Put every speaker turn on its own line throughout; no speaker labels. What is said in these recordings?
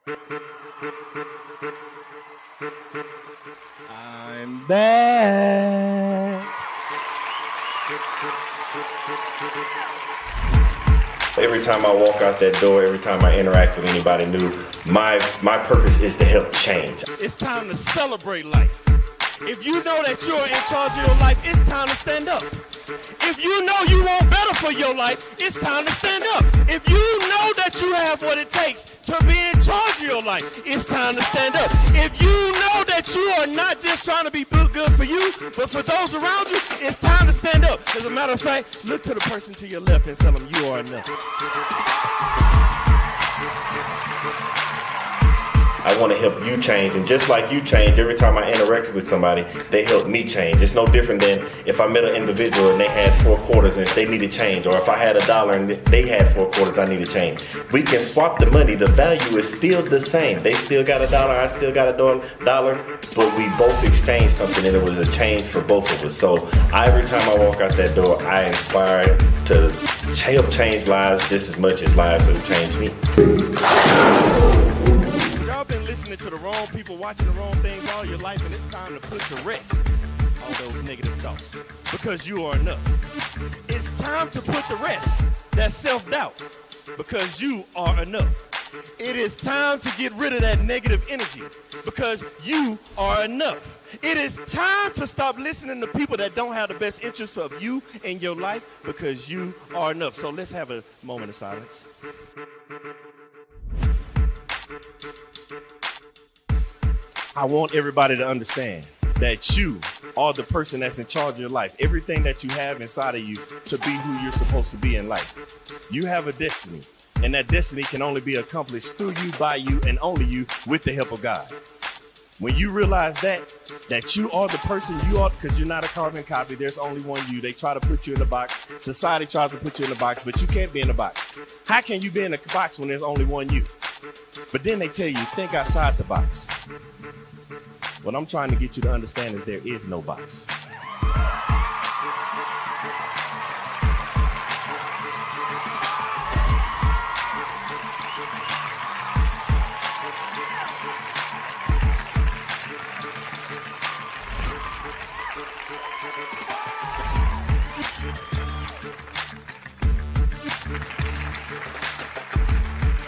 I'm back.
Every time I walk out that door, every time I interact with anybody new, my purpose is to help change.
It's time to celebrate life. If you know that you're in charge of your life, it's time to stand up. If you know you want better for your life, it's time to stand up. If you know that you have what it takes to be in charge of your life, it's time to stand up. If you know that you are not just trying to be good for you, but for those around you, it's time to stand up. As a matter of fact, look to the person to your left and tell them you are enough.
I want to help you change, and just like you change, every time I interact with somebody, they help me change. It's no different than if I met an individual and they had 4 quarters and they needed change, or if I had $1 and they had 4 quarters, I need to change. We can swap the money. The value is still the same. They still got $1, I still got $1, but we both exchanged something, and it was a change for both of us. So every time I walk out that door, I inspire to help change lives just as much as lives have changed me.
Y'all been listening to the wrong people, watching the wrong things all your life, and it's time to put to rest all those negative thoughts, because you are enough. It's time to put to rest that self-doubt, because you are enough. It is time to get rid of that negative energy, because you are enough. It is time to stop listening to people that don't have the best interests of you in your life, because you are enough. So let's have a moment of silence. I want everybody to understand that you are the person that's in charge of your life. Everything that you have inside of you to be who you're supposed to be in life. You have a destiny, and that destiny can only be accomplished through you, by you, and only you, with the help of God. When you realize that you are the person you are, because you're not a carbon copy, there's only one you. They try to put you in a box. Society tries to put you in a box, but you can't be in a box. How can you be in a box when there's only one you? But then they tell you, think outside the box. What I'm trying to get you to understand is there is no box.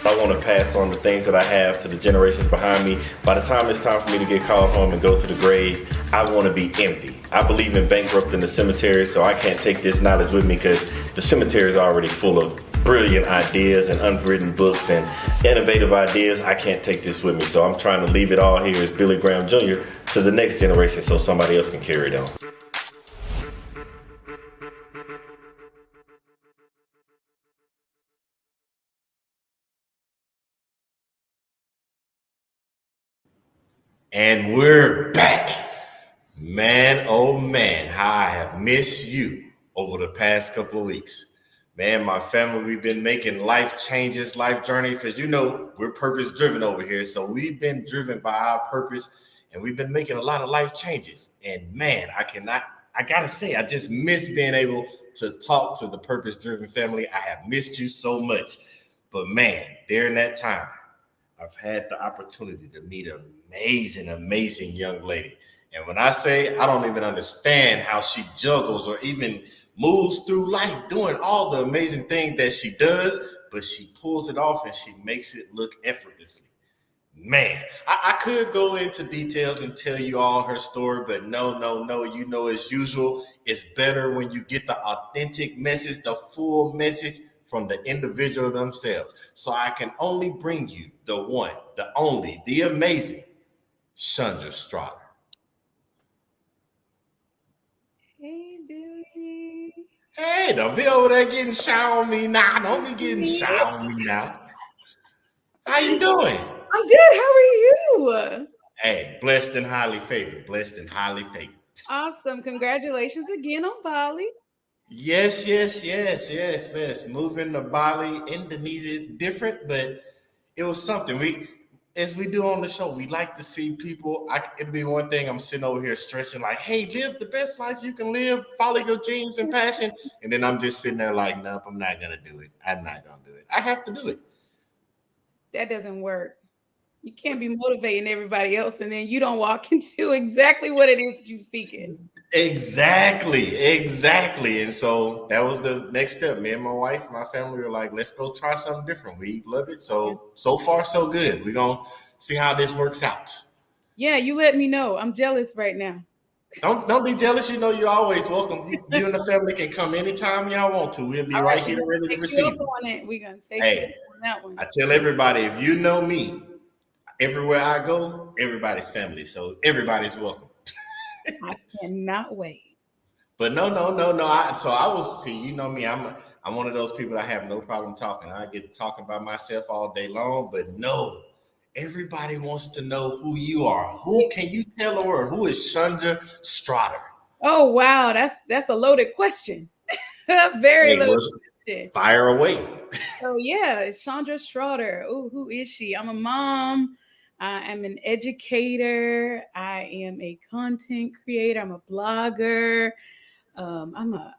I want to pass on the things that I have to the generations behind me. By the time it's time for me to get called home and go to the grave, I want to be empty. I believe in bankrupting the cemetery, so I can't take this knowledge with me, because the cemetery is already full of brilliant ideas and unwritten books and innovative ideas. I can't take this with me, so I'm trying to leave it all here as Billy Graham Jr. to the next generation so somebody else can carry it on.
And we're back. Man, oh man, how I have missed you over the past couple of weeks. Man, my family, we've been making life changes, life journey, because you know we're purpose driven over here. So we've been driven by our purpose, and we've been making a lot of life changes. And man, I gotta say, I just miss being able to talk to the purpose driven family. I have missed you so much. But man, during that time, I've had the opportunity to meet an amazing young lady. And when I say I don't even understand how she juggles or even moves through life doing all the amazing things that she does, but she pulls it off and she makes it look effortlessly. Man, I could go into details and tell you all her story, but no. You know, as usual, it's better when you get the authentic message, the full message from the individual themselves. So I can only bring you the one, the only, the amazing Shaundra Woods-Straughter.
Hey, Billy.
Hey, don't be over there getting shy on me now. Don't be getting shy on me now. How you doing?
I'm good. How are you?
Hey, blessed and highly favored. Blessed and highly favored.
Awesome. Congratulations again on Bali.
Yes. Moving to Bali, Indonesia is different, but it was something. As we do on the show, we like to see people. It'd be one thing I'm sitting over here stressing, like, hey, live the best life you can live, follow your dreams and passion. And then I'm just sitting there like, nope, I'm not going to do it. I'm not going to do it. I have to do it.
That doesn't work. You can't be motivating everybody else and then you don't walk into exactly what it is that you speaking.
Exactly. And so that was the next step. Me and my wife, my family were like, let's go try something different. We love it. So far, so good. We're going to see how this works out.
Yeah, you let me know. I'm jealous right now.
Don't be jealous. You know you're always welcome. You and the family can come anytime y'all want to. We'll be
All
right
right,
here
we're gonna
ready to
take you
receive
up
you.
on it. We're gonna take you
Hey,
up on that one.
I tell everybody, if you know me, everywhere I go, everybody's family. So everybody's welcome.
I cannot wait.
But no. I was see, you know me, I'm one of those people that have no problem talking. I get talking by myself all day long, but no, everybody wants to know who you are. Who can you tell the world? Who is Shaundra Straughter?
Oh wow, that's a loaded question. Very
Hey,
loaded
was
question.
fire away.
So yeah, it's Shaundra Straughter. Oh, who is she? I'm a mom. I am an educator. I am a content creator. I'm a blogger. I'm a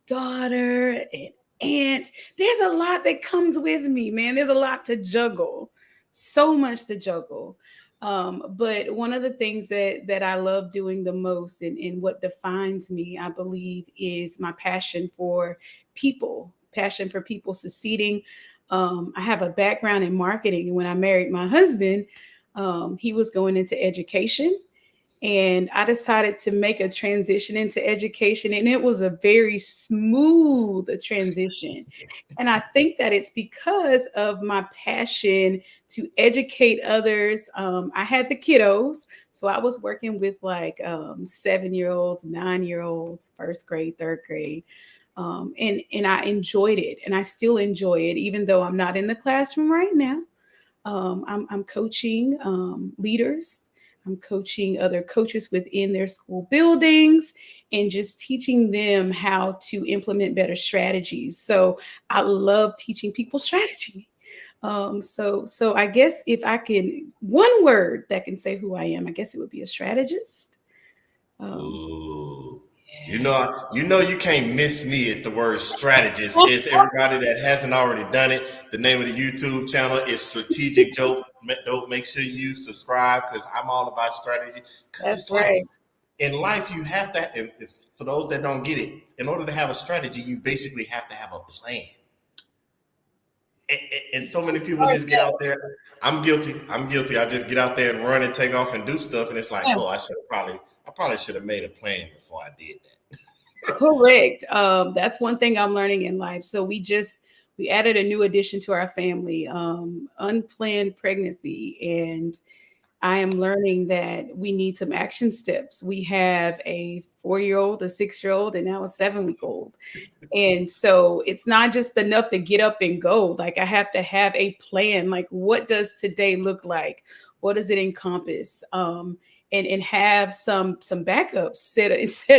daughter, an aunt. There's a lot that comes with me, man. There's a lot to juggle. So much to juggle. But one of the things that I love doing the most and what defines me, I believe, is my passion for people succeeding. I have a background in marketing. And when I married my husband, he was going into education and I decided to make a transition into education, and it was a very smooth transition. And I think that it's because of my passion to educate others. I had the kiddos, so I was working with like 7-year-olds, 9-year-olds, first grade, third grade. And I enjoyed it, and I still enjoy it, even though I'm not in the classroom right now. I'm coaching leaders. I'm coaching other coaches within their school buildings and just teaching them how to implement better strategies. So I love teaching people strategy. So I guess if I can, one word that can say who I am, I guess it would be a strategist. Um,
Ooh.
yeah.
You know you can't miss me at the word strategist. It's everybody that hasn't already done it. The name of the YouTube channel is Strategic Dope. Dope. Make sure you subscribe because I'm all about strategy. Because
That's
it's life.
right.
In life, you have to. For those that don't get it, in order to have a strategy, you basically have to have a plan. And so many people just get out there. I'm guilty. I'm guilty. I just get out there and run and take off and do stuff, and it's like,
Yeah.
oh, I probably should have made a plan before I did that.
Correct. That's one thing I'm learning in life. So we added a new addition to our family, unplanned pregnancy, and I am learning that we need some action steps. We have a 4-year-old, a 6-year-old, and now a 7-week-old. And so it's not just enough to get up and go. Like I have to have a plan. Like what does today look like? What does it encompass? And have some backups set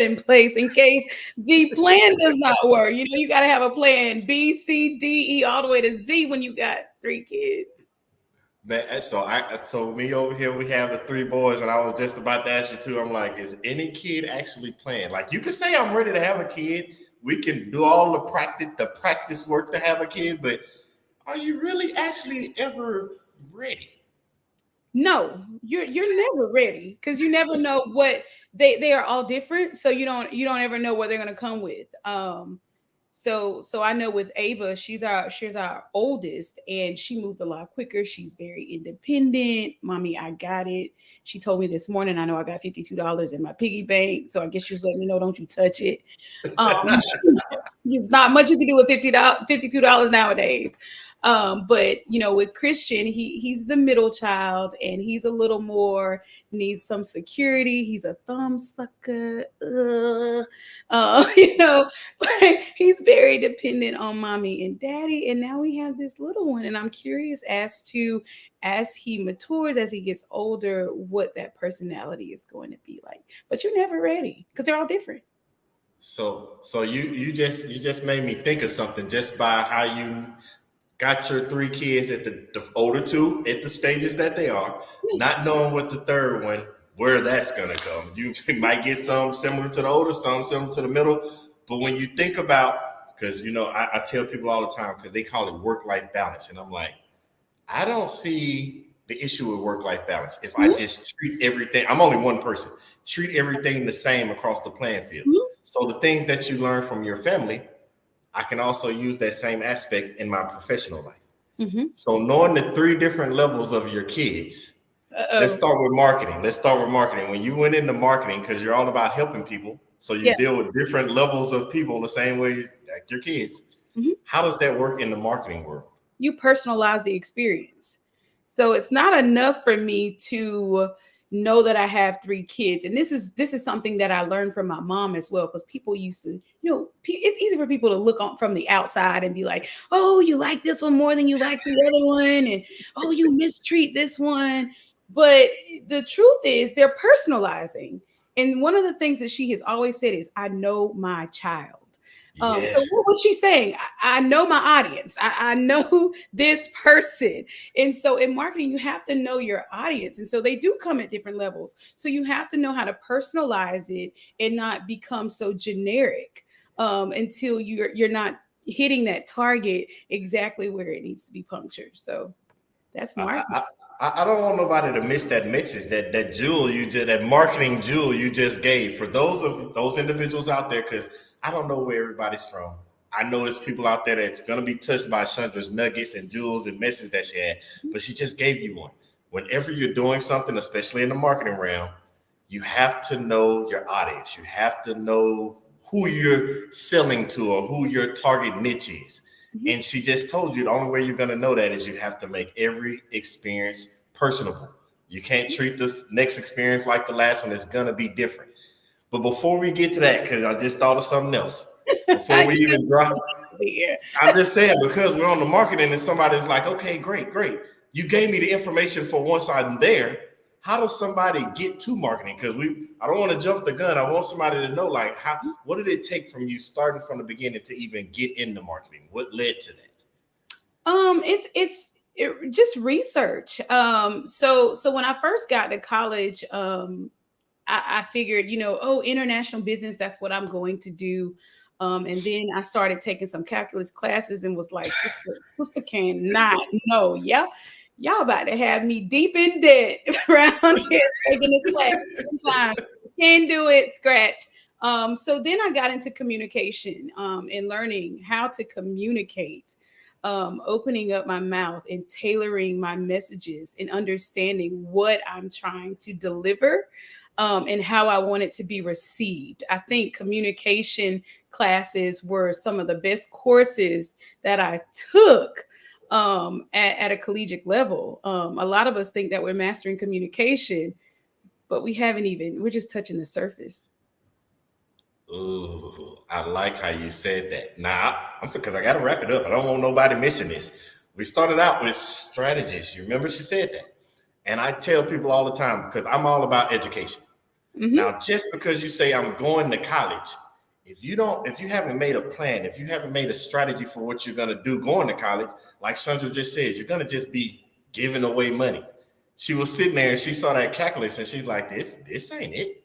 in place in case the plan does not work. You know, you got to have a plan B, C, D, E, all the way to Z when you got 3 kids.
Man, so me over here, we have the 3 boys, and I was just about to ask you too. I'm like, is any kid actually playing? Like, you can say I'm ready to have a kid. We can do all the practice work to have a kid, but are you really actually ever ready?
No, you're never ready because you never know what they are all different. So you don't ever know what they're gonna come with. So I know with Ava, she's our oldest, and she moved a lot quicker. She's very independent. Mommy, I got it. She told me this morning, I know I got $52 in my piggy bank. So I guess she was letting me know, don't you touch it. Um, it's not much you can do with $52 nowadays. But with Christian, he's the middle child, and he's a little more needs some security. He's a thumb sucker. Like he's very dependent on mommy and daddy. And now we have this little one, and I'm curious as he matures, as he gets older, what that personality is going to be like. But you're never ready because they're all different.
So you just made me think of something just by how you got your 3 kids at the older 2 at the stages that they are, not knowing what the third one where that's gonna come. You might get some similar to the older, some similar to the middle, but when you think about, because I tell people all the time because they call it work-life balance, and I'm like, I don't see the issue with work-life balance. If I just treat everything, I'm only one person, treat everything the same across the playing field. So the things that you learn from your family, I can also use that same aspect in my professional life. So knowing the 3 different levels of your kids, let's start with marketing. When you went into marketing, because you're all about helping people, so you deal with different levels of people the same way like your kids. How does that work in the marketing world?
You personalize the experience. So it's not enough for me to know that I have 3 kids. And this is something that I learned from my mom as well, because people used to, it's easy for people to look on from the outside and be like, oh, you like this one more than you like the other one, and oh, you mistreat this one. But the truth is they're personalizing. And one of the things that she has always said is, I know my child. So what was she saying? I know my audience. I know this person. And so in marketing, you have to know your audience. And so they do come at different levels. So you have to know how to personalize it and not become so generic until you're not hitting that target exactly where it needs to be punctured. So that's marketing.
I don't want nobody to miss that message, that jewel that marketing jewel you just gave for those individuals out there, because I don't know where everybody's from. I know it's people out there that's going to be touched by Shaundra's nuggets and jewels and messages that she had, but she just gave you one. Whenever you're doing something, especially in the marketing realm, you have to know your audience. You have to know who you're selling to or who your target niche is. And she just told you the only way you're going to know that is you have to make every experience personable. You can't treat the next experience like the last one. It's going to be different. But before we get to that, because I just thought of something else. Before we even drop, I'm just saying, because we're on the marketing and somebody's like, okay, great. You gave me the information for one side and there. How does somebody get to marketing? Because I don't want to jump the gun. I want somebody to know, like, what did it take from you starting from the beginning to even get into marketing? What led to that?
It's just research. So when I first got to college, I figured, international business, that's what I'm going to do. And then I started taking some calculus classes and was like, sister cannot, no, y'all about to have me deep in debt around here taking this class. Sometimes can't do it, scratch. So then I got into communication and learning how to communicate, opening up my mouth and tailoring my messages and understanding what I'm trying to deliver. And how I want it to be received. I think communication classes were some of the best courses that I took at a collegiate level. A lot of us think that we're mastering communication, but we're just touching the surface.
Ooh, I like how you said that. Now, because I got to wrap it up. I don't want nobody missing this. We started out with strategies. You remember she said that? And I tell people all the time, because I'm all about education. Now, just because you say I'm going to college, if you haven't made a plan, if you haven't made a strategy for what you're going to do going to college, like Shaundra just said, you're going to just be giving away money. She was sitting there and she saw that calculus and she's like, this ain't it.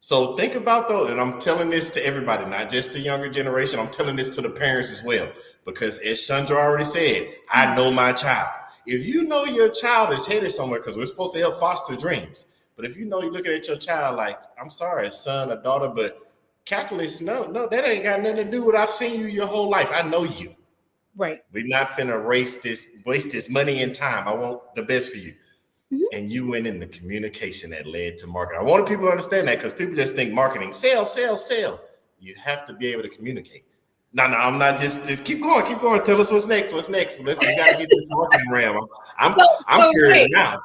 So think about those. And I'm telling this to everybody, not just the younger generation. I'm telling this to the parents as well, because as Shaundra already said, I know my child. If you know your child is headed somewhere, because we're supposed to help foster dreams. But if you're looking at your child like, I'm sorry, a son, a daughter, but calculus, no, that ain't got nothing to do with I've seen you your whole life. I know you.
Right.
We're not finna waste this money and time. I want the best for you. And you went in the communication that led to marketing. I want people to understand that, because people just think marketing, sell. You have to be able to communicate. No, I'm not just keep going. Tell us what's next. We got to get this marketing realm. I'm curious now.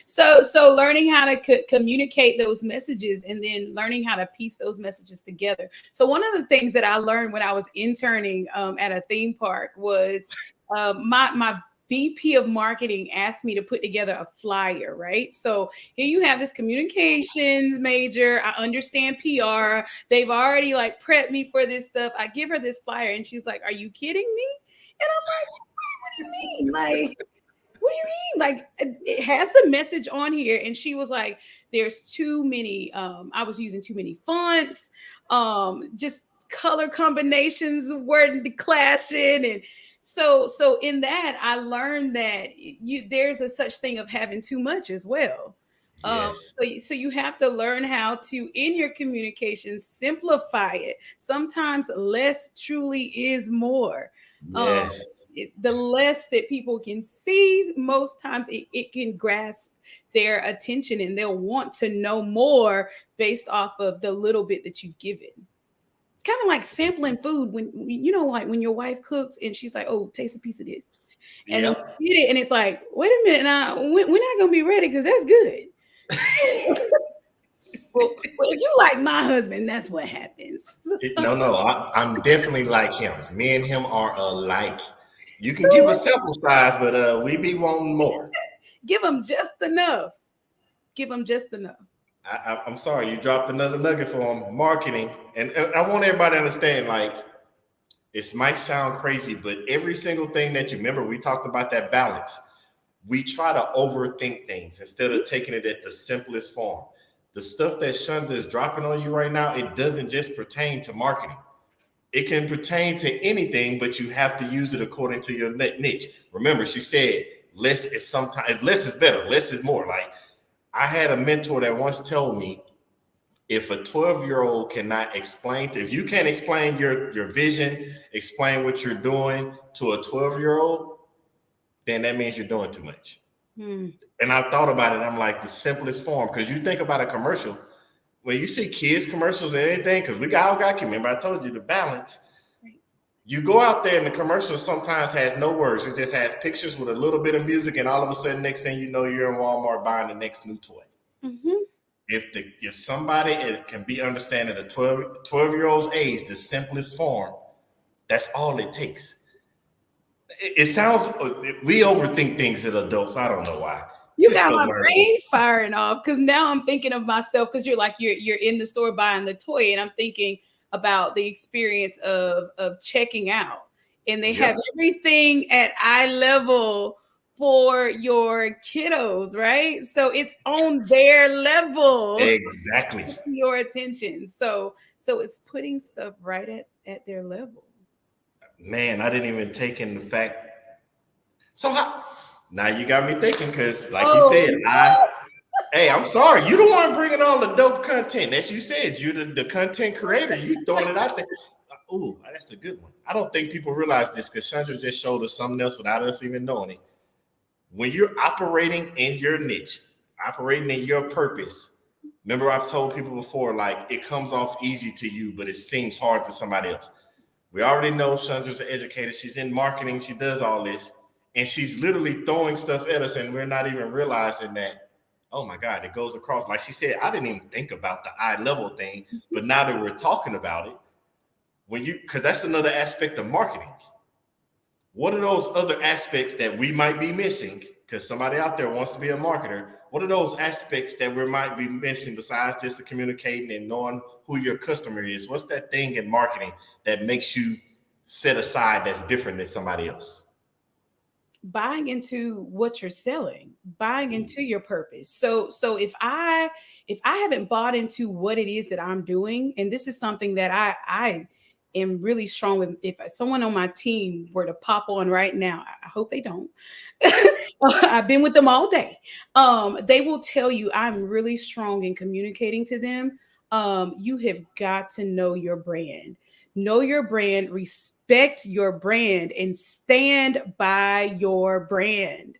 So learning how to communicate those messages and then learning how to piece those messages together. So one of the things that I learned when I was interning at a theme park was my VP of marketing asked me to put together a flyer, right? So here you have this communications major. I understand PR. They've already prepped me for this stuff. I give her this flyer and she's like, are you kidding me? And I'm like, what do you mean? What do you mean? It has the message on here. And she was like, there's too many, I was using too many fonts, just color combinations were clashing. And So in that, I learned that there's a such thing of having too much as well.
Yes.
So you have to learn how to, in your communication, simplify it. Sometimes less truly is more. Um,
Yes.
the less that people can see, most times it can grasp their attention, and they'll want to know more based off of the little bit that you've given. It's kind of like sampling food like when your wife cooks and she's like, "Oh, taste a piece of this," and then
Yep.
you get it, and it's like, "Wait a minute, now we're not gonna be ready because that's good." So, well, if you like my husband, that's what happens.
No, I'm definitely like him. Me and him are alike. You can give a
So
sample size, but we be wanting more.
give them just enough. Give them just enough.
I'm sorry, you dropped another nugget for him. Marketing, and I want everybody to understand. Like, it might sound crazy, but every single thing that you remember, we talked about that balance. We try to overthink things instead of taking it at the simplest form. The stuff that Shaundra is dropping on you right now, it doesn't just pertain to marketing. It can pertain to anything, but you have to use it according to your niche. Remember, she said less is better, less is more. Like, I had a mentor that once told me, if a 12-year-old cannot explain, if you can't explain your vision, explain what you're doing to a 12-year-old, then that means you're doing too much.
Hmm.
And I thought about it. I'm like, the simplest form, because you think about a commercial, when you see kids commercials and anything, because we all got, remember I told you the balance. You go out there and the commercial sometimes has no words. It just has pictures with a little bit of music, and all of a sudden, next thing you know, you're in Walmart buying the next new toy.
Mm-hmm.
If somebody it can be understanding at a 12-year-old's age, the simplest form, that's all it takes. It sounds, we overthink things as adults. I don't know why.
You
Just
got
go
my
learn.
brain firing off because now I'm thinking of myself, because you're in the store buying the toy, and I'm thinking about the experience of checking out, and they have
Yep.
everything at eye level for your kiddos, right? So it's on their level,
Exactly.
your attention. So it's putting stuff right at their level.
Man, I didn't even take in the fact. So how, now you got me thinking, because like you
Oh,
said, hey, I'm sorry. You the one bringing all the dope content. As you said, you're the content creator. You throwing it out there. Ooh, that's a good one. I don't think people realize this, because Shaundra just showed us something else without us even knowing it. When you're operating in your niche, operating in your purpose, remember I've told people before, like, it comes off easy to you, but it seems hard to somebody else. We already know Shaundra's an educator. She's in marketing. She does all this. And she's literally throwing stuff at us, and we're not even realizing that, oh my God, it goes across. Like she said, I didn't even think about the eye level thing, but now that we're talking about it, because that's another aspect of marketing. What are those other aspects that we might be missing? Because somebody out there wants to be a marketer. What are those aspects that we might be missing besides just the communicating and knowing who your customer is? What's that thing in marketing that makes you set aside that's different than somebody else?
Buying into what you're selling, buying into your purpose. So if I haven't bought into what it is that I'm doing, and this is something that I am really strong with. If someone on my team were to pop on right now, I hope they don't. I've been with them all day. They will tell you I'm really strong in communicating to them. You have got to know your brand, respect your brand, and stand by your brand.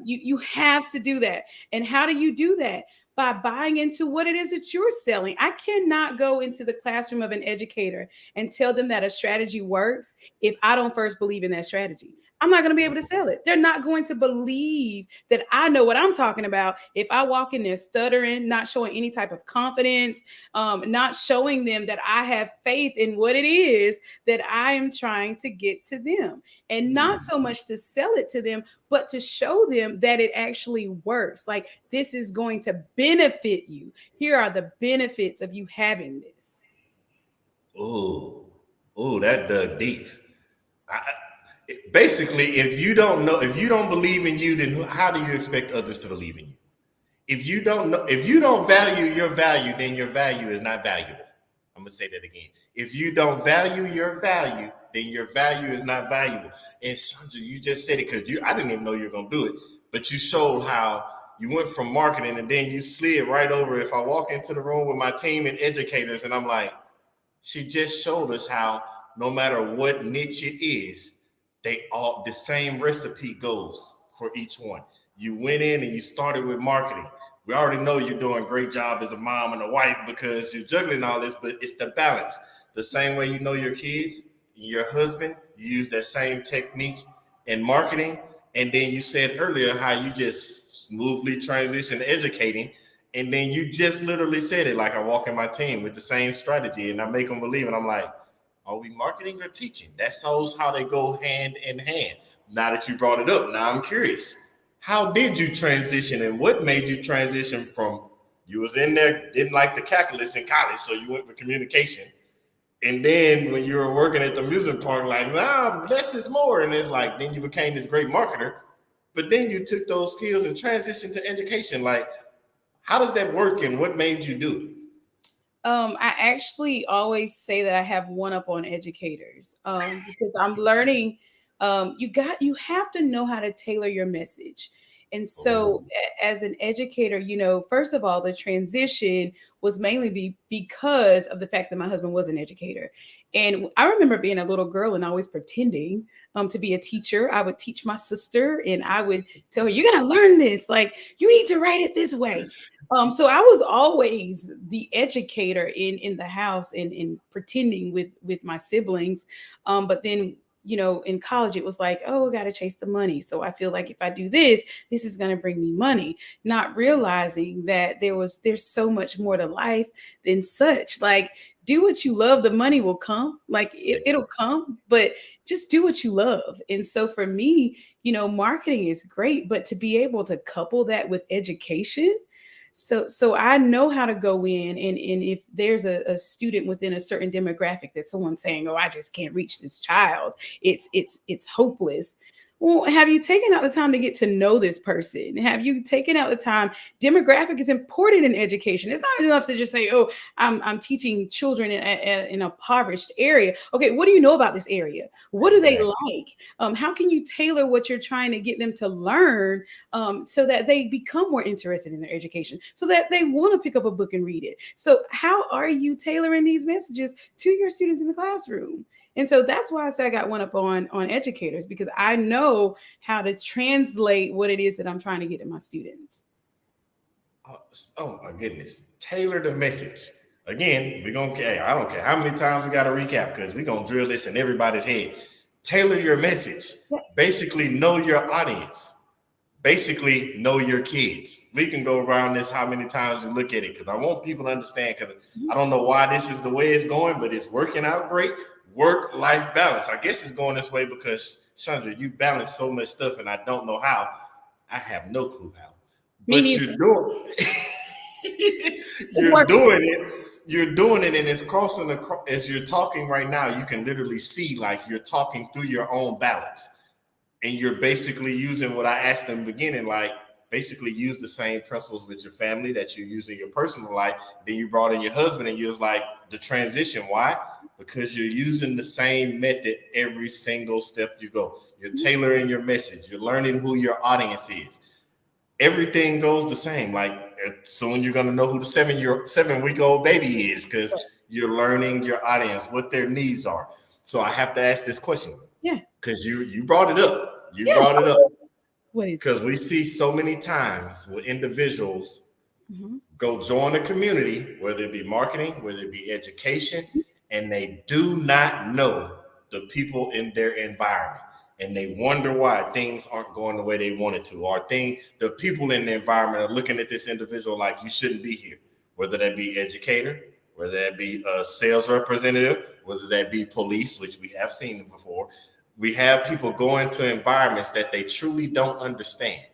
You have to do that. And how do you do that? By buying into what it is that you're selling. I cannot go into the classroom of an educator and tell them that a strategy works if I don't first believe in that strategy. I'm not going to be able to sell it. They're not going to believe that I know what I'm talking about if I walk in there stuttering, not showing any type of confidence, not showing them that I have faith in what it is that I am trying to get to them. And not so much to sell it to them, but to show them that it actually works. Like, this is going to benefit you. Here are the benefits of you having this.
Ooh, that dug deep. Basically, if you don't believe in you, then how do you expect others to believe in you? If you don't value your value, then your value is not valuable. I'm gonna say that again. If you don't value your value, then your value is not valuable. And Shaundra, you just said it because I didn't even know you were gonna do it, but you showed how you went from marketing and then you slid right over. If I walk into the room with my team and educators, and I'm like, she just showed us how no matter what niche it is, they all the same recipe goes for each one. You went in and you started with marketing. We already know you're doing a great job as a mom and a wife because you're juggling all this, but it's the balance. The same way you know your kids, your husband, you use that same technique in marketing. And then you said earlier how you just smoothly transition educating. And then you just literally said it like I walk in my team with the same strategy and I make them believe. And I'm like, are we marketing or teaching? That shows how they go hand in hand. Now that you brought it up, now I'm curious. How did you transition and what made you transition from you was in there, didn't like the calculus in college, so you went with communication. And then when you were working at the amusement park, like, nah, less is more. And it's like, then you became this great marketer. But then you took those skills and transitioned to education. Like, how does that work and what made you do it?
I actually always say that I have one up on educators because I'm learning. You have to know how to tailor your message. And so,
Oh,
as an educator, first of all, the transition was mainly because of the fact that my husband was an educator. And I remember being a little girl and always pretending to be a teacher. I would teach my sister and I would tell her, "You're going to learn this. Like, you need to write it this way." So I was always the educator in the house and pretending with my siblings. But then, in college, it was like, oh, I got to chase the money. So I feel like if I do this is going to bring me money, not realizing that there's so much more to life than such. Like, do what you love, the money will come. Like it'll come, but just do what you love. And so for me, marketing is great, but to be able to couple that with education, so I know how to go in and if there's a student within a certain demographic that someone's saying, oh, I just can't reach this child, it's hopeless. Well, have you taken out the time to get to know this person? Have you taken out the time? Demographic is important in education. It's not enough to just say, oh, I'm teaching children in a impoverished area. Okay, what do you know about this area? What do they
exactly.
like? How can you tailor what you're trying to get them to learn so that they become more interested in their education, so that they want to pick up a book and read it? So how are you tailoring these messages to your students in the classroom? And so that's why I say I got one up on educators, because I know how to translate what it is that I'm trying to get to my students.
Oh, oh my goodness. Tailor the message. Again, we're going to, hey, I don't care how many times we got to recap because we're going to drill this in everybody's head. Tailor your message. Basically, know your audience. Basically, know your kids. We can go around this how many times you look at it because I want people to understand, because I don't know why this is the way it's going, but it's working out great. Work-life balance. I guess it's going this way because, Shaundra, you balance so much stuff and I don't know how. I have no clue how.
Me
But
neither.
you're doing
It's
you're
working.
doing it. You're doing it, and it's crossing as you're talking right now. You can literally see like you're talking through your own balance, and you're basically using what I asked in the beginning, like basically use the same principles with your family that you use in your personal life. Then you brought in your husband, and you was like the transition. Why? Because you're using the same method every single step you go. You're tailoring your message. You're learning who your audience is. Everything goes the same. Like soon you're gonna know who the 7-week old baby is because you're learning your audience, what their needs are. So I have to ask this question
Yeah.
because you brought it up. You
Yeah.
brought it up
What is it?
because we see so many times where individuals
Mhm.
go join a community, whether it be marketing, whether it be education, and they do not know the people in their environment. And they wonder why things aren't going the way they wanted to, or the people in the environment are looking at this individual like you shouldn't be here, whether that be educator, whether that be a sales representative, whether that be police, which we have seen before. We have people going to environments that they truly don't understand.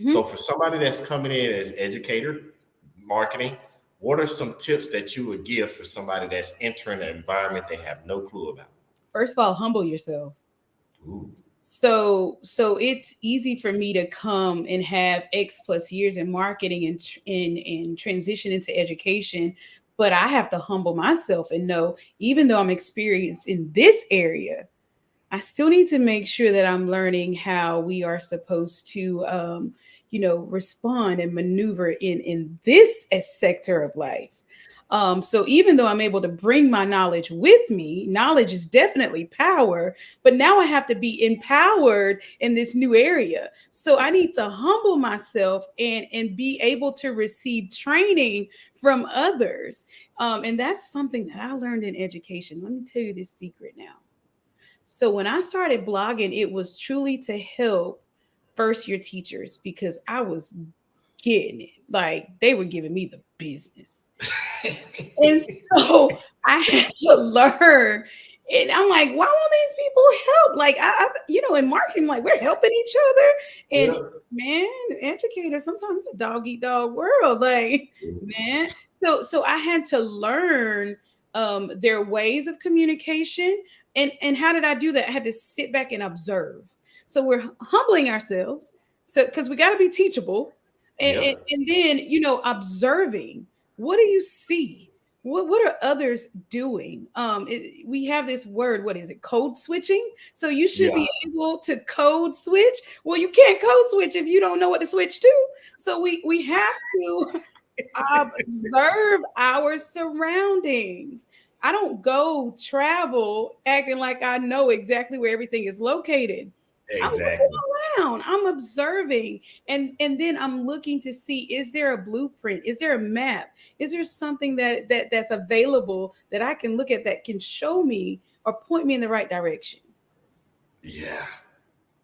So
Mhm.
for somebody that's coming in as educator, marketing, what are some tips that you would give for somebody that's entering an environment they have no clue about?
First of all, humble yourself.
Ooh.
So it's easy for me to come and have X plus years in marketing and transition into education, but I have to humble myself and know, even though I'm experienced in this area, I still need to make sure that I'm learning how we are supposed to, respond and maneuver in this sector of life. So even though I'm able to bring my knowledge with me, knowledge is definitely power, but now I have to be empowered in this new area. So I need to humble myself and be able to receive training from others. And that's something that I learned in education. Let me tell you this secret now. So when I started blogging, it was truly to help first year teachers because I was getting it. Like they were giving me the business. And so I had to learn. And I'm like, why won't these people help? Like, in marketing, like we're helping each other. And
Yeah.
man, educators, sometimes a dog eat dog world. Like, man. So I had to learn their ways of communication. And how did I do that? I had to sit back and observe. So we're humbling ourselves. So because we got to be teachable. And,
Yeah.
and, and then, observing. What do you see? What are others doing? We have this word, what is it? Code switching. So you should
Yeah.
be able to code switch. Well, you can't code switch if you don't know what to switch to. So we have to observe our surroundings. I don't go travel acting like I know exactly where everything is located. I'm
Exactly.
looking around, I'm observing, and then I'm looking to see, is there a blueprint? Is there a map? Is there something that's available that I can look at that can show me or point me in the right direction?
Yeah.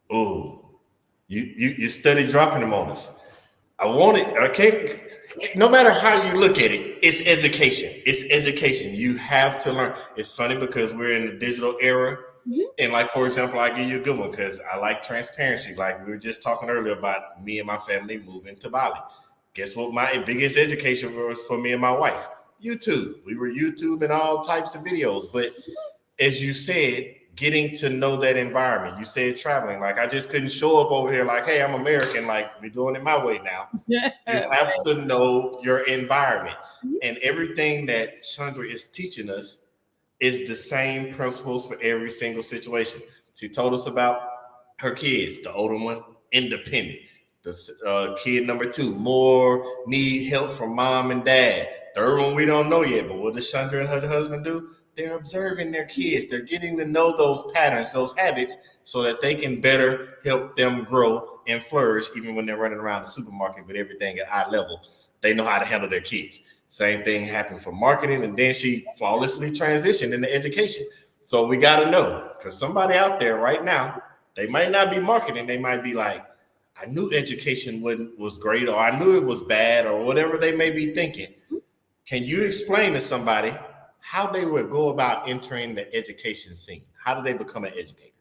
Oh, you study dropping them on us. I want it. I can't. No matter how you look at it, it's education. It's education. You have to learn. It's funny because we're in the digital era,
Mhm.
and like for example, I give you a good one because I like transparency. Like we were just talking earlier about me and my family moving to Bali. Guess what? My biggest education was for me and my wife. YouTube. We were YouTube and all types of videos, but as you said, getting to know that environment. You said traveling. Like I just couldn't show up over here like, hey, I'm American. Like we're doing it my way now. You have to know your environment. And everything that Shaundra is teaching us is the same principles for every single situation. She told us about her kids, the older one, independent. The kid number two, more need help from mom and dad. Third one, we don't know yet, but what does Shaundra and her husband do? They're observing their kids. They're getting to know those patterns, those habits, so that they can better help them grow and flourish, even when they're running around the supermarket with everything at eye level. They know how to handle their kids. Same thing happened for marketing, and then she flawlessly transitioned into education. So we got to know, because somebody out there right now, they might not be marketing. They might be like, I knew education was great, or I knew it was bad, or whatever they may be thinking. Can you explain to somebody how they would go about entering the education scene? How do they become an educator?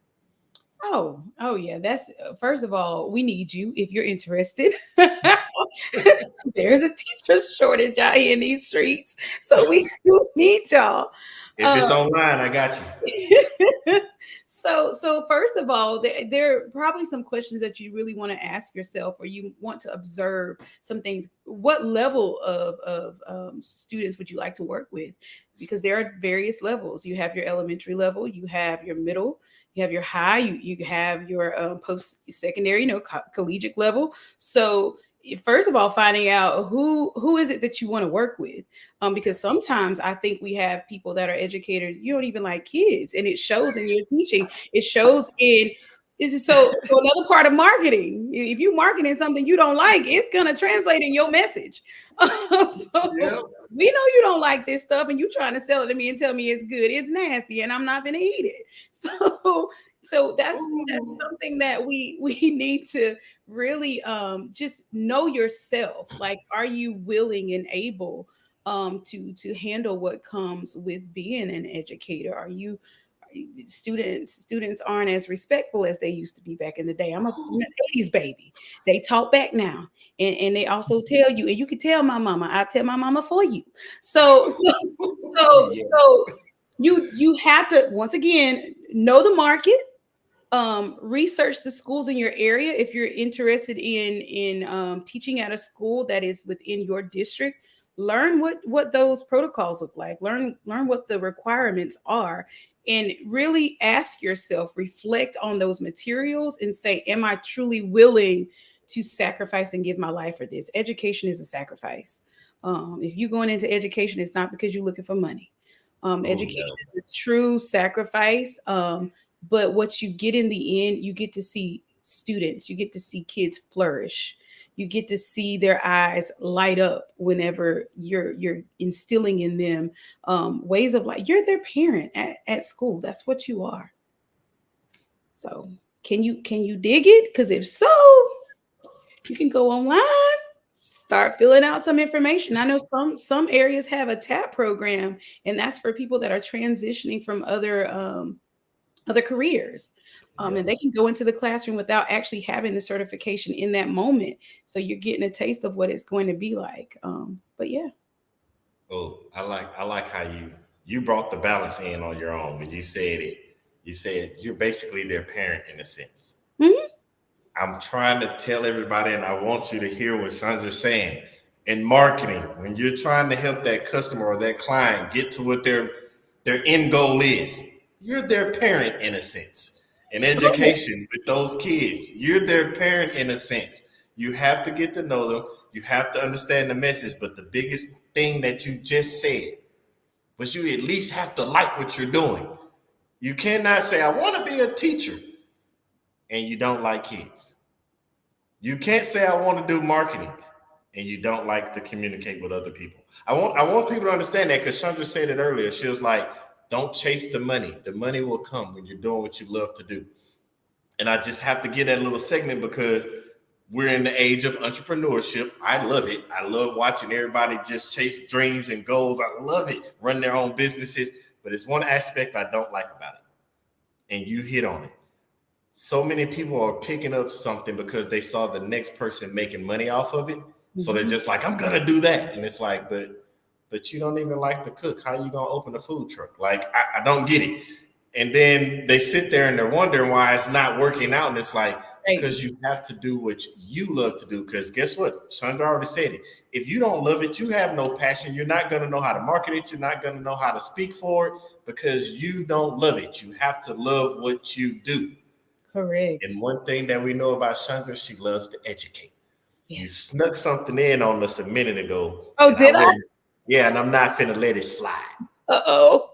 Oh yeah. That's first of all, we need you if you're interested. There's a teacher shortage out here in these streets, so we do need y'all.
If
Uh,
it's online, I got you.
so first of all, there are probably some questions that you really want to ask yourself, or you want to observe some things. What level of students would you like to work with? Because there are various levels. You have your elementary level, you have your middle, you have your high, you have your post secondary, collegiate level. So first of all, finding out who is it that you want to work with, because sometimes I think we have people that are educators, you don't even like kids, and it shows in your teaching. It shows in this is so another part of marketing. If you marketing something you don't like, it's gonna translate in your message. So
Yeah.
we know you don't like this stuff, and you trying to sell it to me and tell me it's good. It's nasty, and I'm not gonna eat it. So that's something that we need to really just know yourself. Like, are you willing and able to handle what comes with being an educator? Are you students aren't as respectful as they used to be back in the day. I'm an 80s baby. They talk back now. And they also tell you, and you can tell my mama, I tell my mama for you. So
Yeah.
you have to once again know the market, research the schools in your area. If you're interested in teaching at a school that is within your district, learn what those protocols look like, learn what the requirements are, and really ask yourself, reflect on those materials and say, am I truly willing to sacrifice and give my life for this? Education is a sacrifice. If you're going into education, it's not because you're looking for money.
Oh
Education
no.
is a true sacrifice. But what you get in the end, you get to see students, you get to see kids flourish. You get to see their eyes light up whenever you're instilling in them ways of life. You're their parent at school. That's what you are. So can you dig it? Because if so, you can go online, start filling out some information. I know some areas have a TAP program, and that's for people that are transitioning from other careers.
Yeah.
And they can go into the classroom without actually having the certification in that moment. So you're getting a taste of what it's going to be like. But yeah.
Oh, I like how you brought the balance in on your own when you said it. You said you're basically their parent in a sense.
Mhm.
I'm trying to tell everybody, and I want you to hear what Shaundra's saying. In marketing, when you're trying to help that customer or that client get to what their end goal is, you're their parent in a sense. In education with those kids, you're their parent in a sense. You have to get to know them. You have to understand the message. But the biggest thing that you just said was you at least have to like what you're doing. You cannot say, I want to be a teacher, and you don't like kids. You can't say I want to do marketing and you don't like to communicate with other people. I want people to understand that because Shaundra said it earlier. She was like, don't chase the money. The money will come when you're doing what you love to do. And I just have to get that little segment because we're in the age of entrepreneurship. I love it. I love watching everybody just chase dreams and goals. I love it. Run their own businesses. But it's one aspect I don't like about it. And you hit on it. So many people are picking up something because they saw the next person making money off of it. So they're just like, I'm gonna do that. And it's like, but you don't even like to cook. How are you gonna open a food truck? Like, I don't get it. And then they sit there and they're wondering why it's not working out. And it's like,
Right.
because you have to do what you love to do. Because guess what? Shaundra already said it. If you don't love it, you have no passion. You're not gonna know how to market it. You're not gonna know how to speak for it because you don't love it. You have to love what you do.
Correct.
And one thing that we know about Shaundra, she loves to educate. You
Yes.
snuck something in on us a minute ago.
Oh,
And
did I?
yeah, and I'm not finna let it slide.
Uh-oh.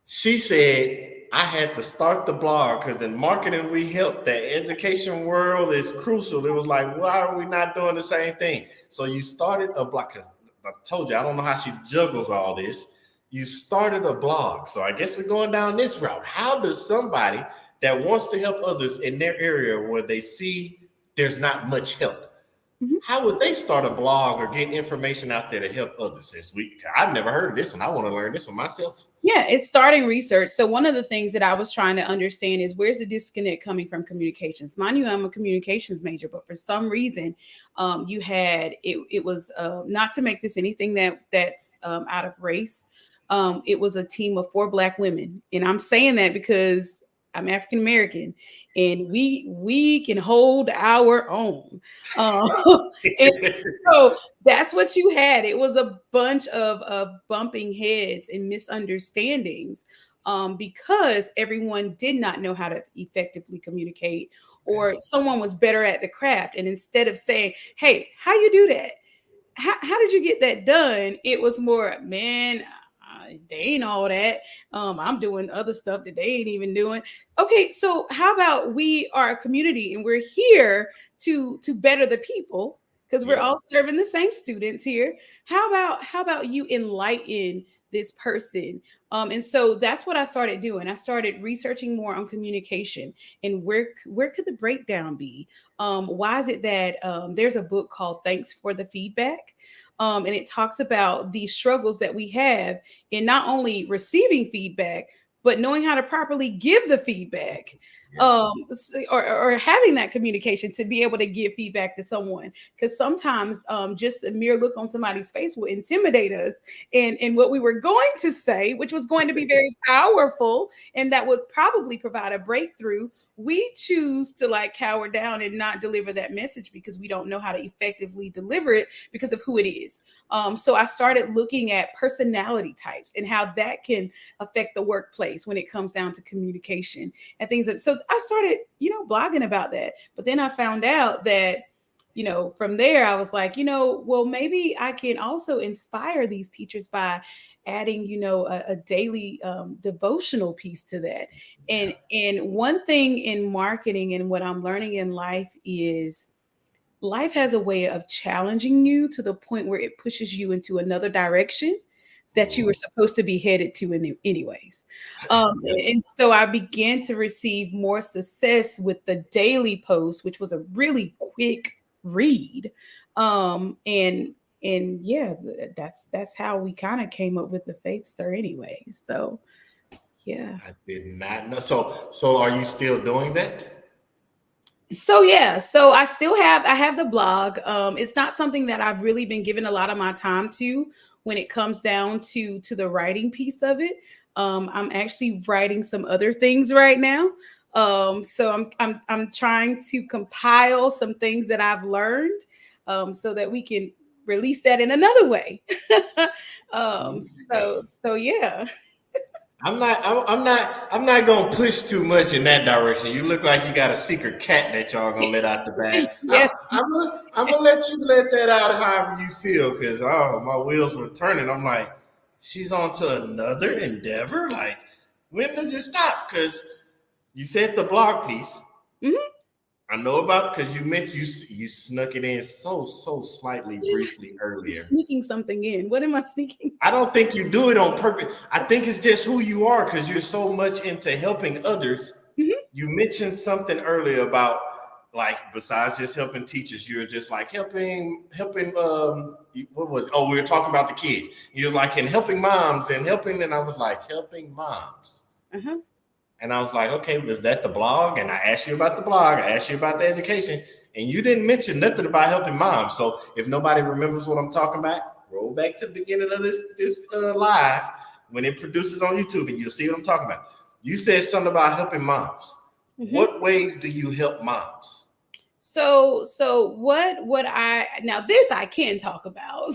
She said, I had to start the blog because in marketing we help. The education world is crucial. It was like, why are we not doing the same thing? So you started a blog because I told you, I don't know how she juggles all this. You started a blog. So I guess we're going down this route. How does somebody that wants to help others in their area where they see there's not much help,
Mhm.
how would they start a blog or get information out there to help others? I've never heard of this one. I want to learn this one myself.
Yeah, it's starting research. So one of the things that I was trying to understand is where's the disconnect coming from communications? Mind you, I'm a communications major, but for some reason, you had it was not to make this anything that's out of race. It was a team of 4 Black women, and I'm saying that because I'm African American, and we can hold our own. And so that's what you had. It was a bunch of bumping heads and misunderstandings because everyone did not know how to effectively communicate, or someone was better at the craft. And instead of saying, hey, how you do that? How did you get that done? It was more, man, they ain't all that. I'm doing other stuff that they ain't even doing. Okay, so how about we are a community and we're here to better the people because we're
Yeah.
all serving the same students here. How about you enlighten this person? And so that's what I started doing. I started researching more on communication and where could the breakdown be? Why is it that there's a book called Thanks for the Feedback? And it talks about the struggles that we have in not only receiving feedback, but knowing how to properly give the feedback,
Yeah.
or having that communication to be able to give feedback to someone. Because sometimes just a mere look on somebody's face will intimidate us and what we were going to say, which was going to be very powerful and that would probably provide a breakthrough, we choose to like cower down and not deliver that message because we don't know how to effectively deliver it because of who it is. So I started looking at personality types and how that can affect the workplace when it comes down to communication and things. So I started, blogging about that. But then I found out that, from there, I was like, well, maybe I can also inspire these teachers by adding, a daily devotional piece to that. And one thing in marketing and what I'm learning in life is life has a way of challenging you to the point where it pushes you into another direction that you were supposed to be headed to anyways. And so I began to receive more success with the daily post, which was a really quick read. And yeah, that's how we kind of came up with the Faith Stir anyways. So yeah.
I did not know. So are you still doing that?
So yeah, so I have the blog. It's not something that I've really been giving a lot of my time to when it comes down to the writing piece of it. I'm actually writing some other things right now. So I'm trying to compile some things that I've learned, so that we can release that in another way. So yeah.
I'm not gonna push too much in that direction. You look like you got a secret cat that y'all gonna let out the bag.
Yes.
I'm gonna let you let that out however you feel, because my wheels were turning. I'm like, she's on to another endeavor. Like, when does it stop? Because you said the blog piece.
Mhm.
I know about, because you mentioned you snuck it in so slightly briefly
I'm
earlier.
sneaking something in. What am I sneaking?
I don't think you do it on purpose. I think it's just who you are, because you're so much into helping others.
Mhm.
You mentioned something earlier about, like, besides just helping teachers, you're just like helping. What was it? Oh, we were talking about the kids. You're like, and helping moms and helping, and I was like, helping moms.
Uh-huh.
And I was like, okay, was that the blog? And I asked you about the blog. I asked you about the education. And you didn't mention nothing about helping moms. So if nobody remembers what I'm talking about, roll back to the beginning of this live when it produces on YouTube, and you'll see what I'm talking about. You said something about helping moms.
Mhm.
What ways do you help moms?
So what I now this I can talk about.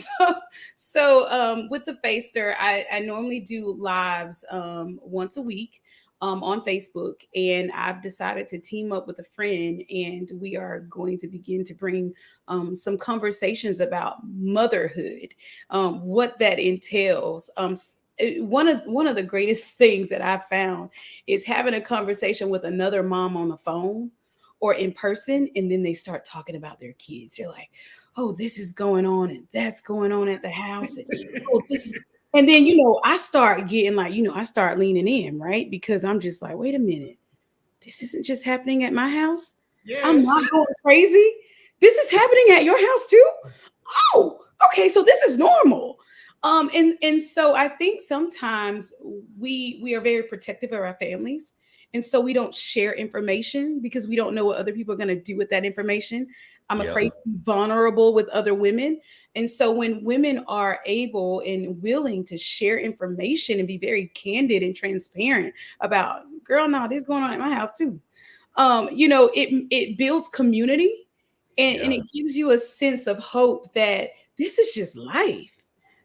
So with the Faster, I normally do lives once a week on Facebook, and I've decided to team up with a friend, and we are going to begin to bring some conversations about motherhood, what that entails. One of the greatest things that I found is having a conversation with another mom on the phone or in person, and then they start talking about their kids. They're like, oh, this is going on and that's going on at the house. And, oh, this is, and then, I start getting like, I start leaning in, right? Because I'm just like, wait a minute, this isn't just happening at my house. I'm
Yes.
not going crazy. This is happening at your house too. Oh, okay, so this is normal. And so I think sometimes we are very protective of our families, and so we don't share information because we don't know what other people are going to do with that information. I'm
Yep.
afraid to be vulnerable with other women. And so when women are able and willing to share information and be very candid and transparent about, girl, no, this is going on at my house too. It builds community, and
Yeah.
it gives you a sense of hope that this is just life.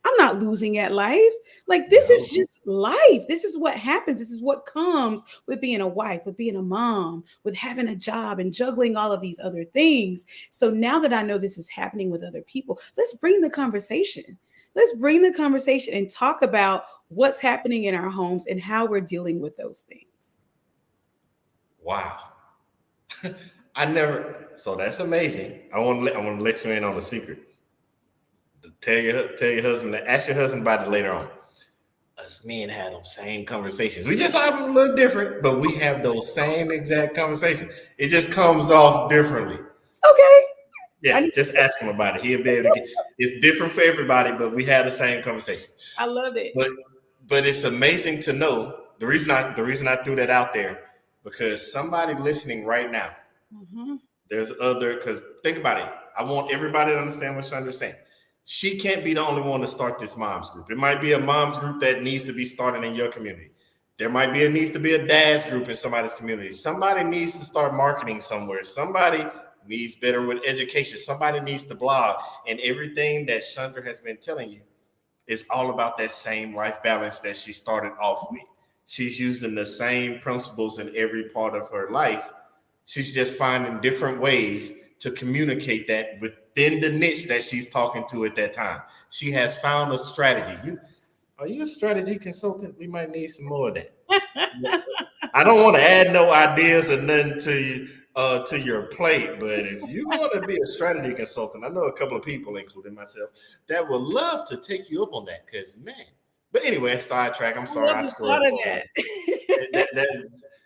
I'm not losing at life. Like, this is just life. This is what happens. This is what comes with being a wife, with being a mom, with having a job and juggling all of these other things. So now that I know this is happening with other people, let's bring the conversation. Let's bring the conversation and talk about what's happening in our homes and how we're dealing with those things.
Wow. I never. So that's amazing. I want to let you in on a secret. Tell your husband. Ask your husband about it later on. Us men have those same conversations. We just have them a little different, but we have those same exact conversations. It just comes off differently.
Okay.
Yeah, just ask him about it. He'll be able to get. It's different for everybody, but we have the same conversation.
I love it.
But it's amazing to know the reason I threw that out there, because somebody listening right now,
Mhm.
there's other, because think about it. I want everybody to understand what Shaundra's saying. She can't be the only one to start this moms group. It might be a moms group that needs to be started in your community. There might be needs to be a dad's group in somebody's community. Somebody needs to start marketing somewhere. Somebody needs better with education. Somebody needs to blog. And everything that Shaundra has been telling you is all about that same life balance that she started off with. She's using the same principles in every part of her life. She's just finding different ways to communicate that within the niche that she's talking to at that time. She has found a strategy. Are you a strategy consultant? We might need some more of that. I don't want to add no ideas or nothing to your plate, but if you want to be a strategy consultant, I know a couple of people, including myself, that would love to take you up on that. Because man, but anyway, sidetrack. I'm sorry, I scrolled forward.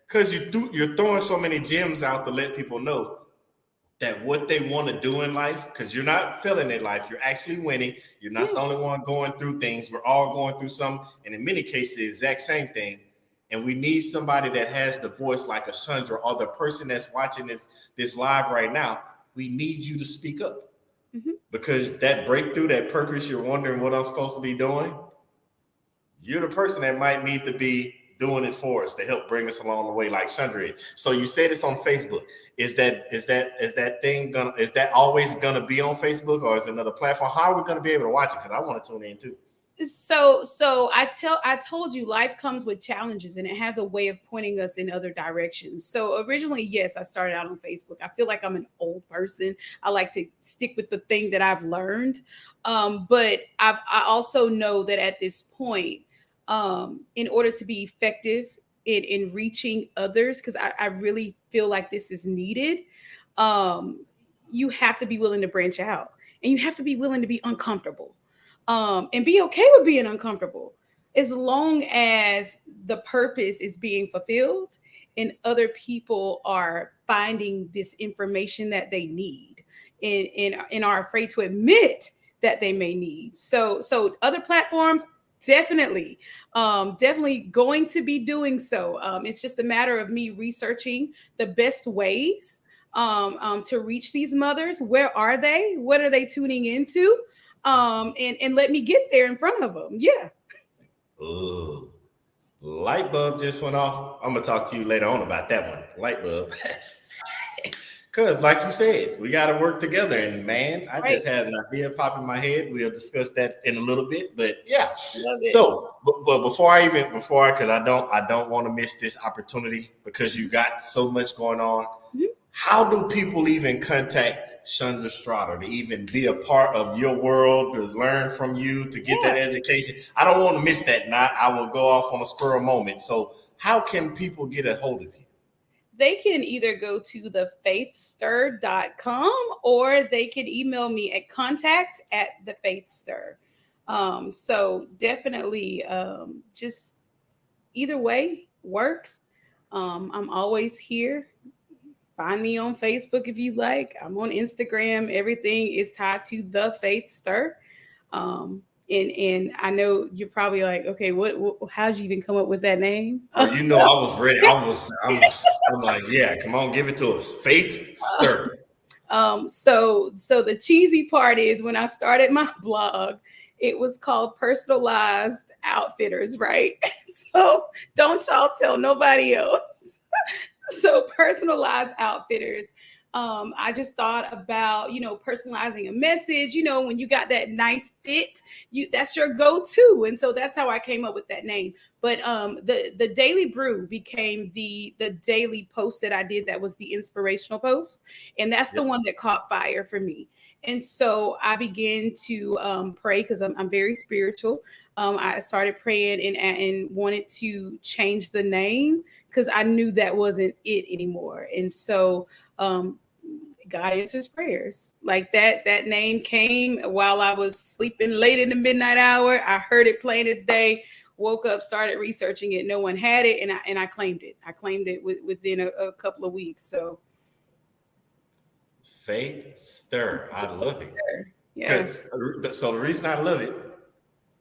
Because you're throwing so many gems out to let people know that what they want to do in life, because you're not failing in life, you're actually winning. You're not the only one going through things. We're all going through some, and in many cases, the exact same thing. And we need somebody that has the voice like a Shaundra, or the person that's watching this live right now. We need you to speak up, because that breakthrough, that purpose, you're wondering what I'm supposed to be doing. You're the person that might need to be doing it for us to help bring us along the way, like Shaundra is. So you say this on Facebook. Is that always gonna be on Facebook, or is it another platform? How are we gonna be able to watch it? Because I want to tune in too.
So I told you life comes with challenges, and it has a way of pointing us in other directions. So originally, yes, I started out on Facebook. I feel like I'm an old person. I like to stick with the thing that I've learned. But I also know that at this point, in order to be effective in reaching others, because I really feel like this is needed, you have to be willing to branch out, and you have to be willing to be uncomfortable. And be okay with being uncomfortable, as long as the purpose is being fulfilled and other people are finding this information that they need and are afraid to admit that they may need. So other platforms, definitely going to be doing so. It's just a matter of me researching the best ways to reach these mothers. Where are they? What are they tuning into? And let me get there in front of them. Yeah.
Ooh, light bulb just went off. I'm gonna talk to you later on about that one. Light bulb. Because, like you said, we got to work together. And man, I just had an idea pop in my head. We'll discuss that in a little bit. But yeah. So, but before I, because I don't want to miss this opportunity, because you got so much going on. How do people even contact Shaundra Woods-Straughter to even be a part of your world, to learn from you, to get that education? I don't want to miss that. Not, I will go off on a squirrel moment. So how can people get a hold of you?
They can either go to thefaithstir.com, or they can email me at contact@thefaithstir. So definitely just either way works. I'm always here. Find me on Facebook if you like. I'm on Instagram. Everything is tied to The Faith Stir. And I know you're probably like, okay, how'd you even come up with that name?
Oh, I was ready. I'm like, yeah, come on, give it to us. Faith Stir.
So the cheesy part is, when I started my blog, it was called Personalized Outfitters, right? So don't y'all tell nobody else. So Personalized Outfitters. I just thought about, personalizing a message. When you got that nice fit, that's your go-to. And so that's how I came up with that name. But the Daily Brew became the daily post that I did. That was the inspirational post. And that's the one that caught fire for me. And so I began to pray, because I'm very spiritual. I started praying and wanted to change the name, because I knew that wasn't it anymore. And so God answers prayers. Like that name came while I was sleeping late in the midnight hour. I heard it plain as day, woke up, started researching it. No one had it. And I claimed it. I claimed it within a couple of weeks. So
Faith Stir. I love it.
Yeah.
So the reason I love it,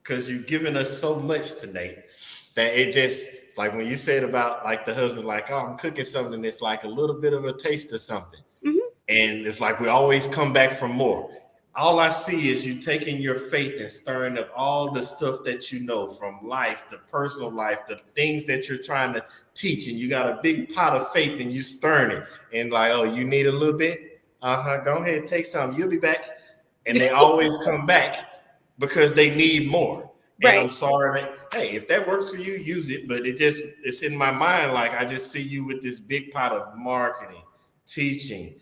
because you've given us so much tonight, that it just, like when you said about like the husband, like, oh, I'm cooking something that's like a little bit of a taste of something. And it's like we always come back for more. all I see is you taking your faith and stirring up all the stuff that you know from life, the personal life, the things that you're trying to teach. And you got a big pot of faith and you stirring it. And like, oh, you need a little bit? Go ahead, take some. You'll be back. And they always come back because they need more. And
Right.
I'm sorry, hey, if that works for you, use it. But it's in my mind, like I just see you with this big pot of marketing, teaching,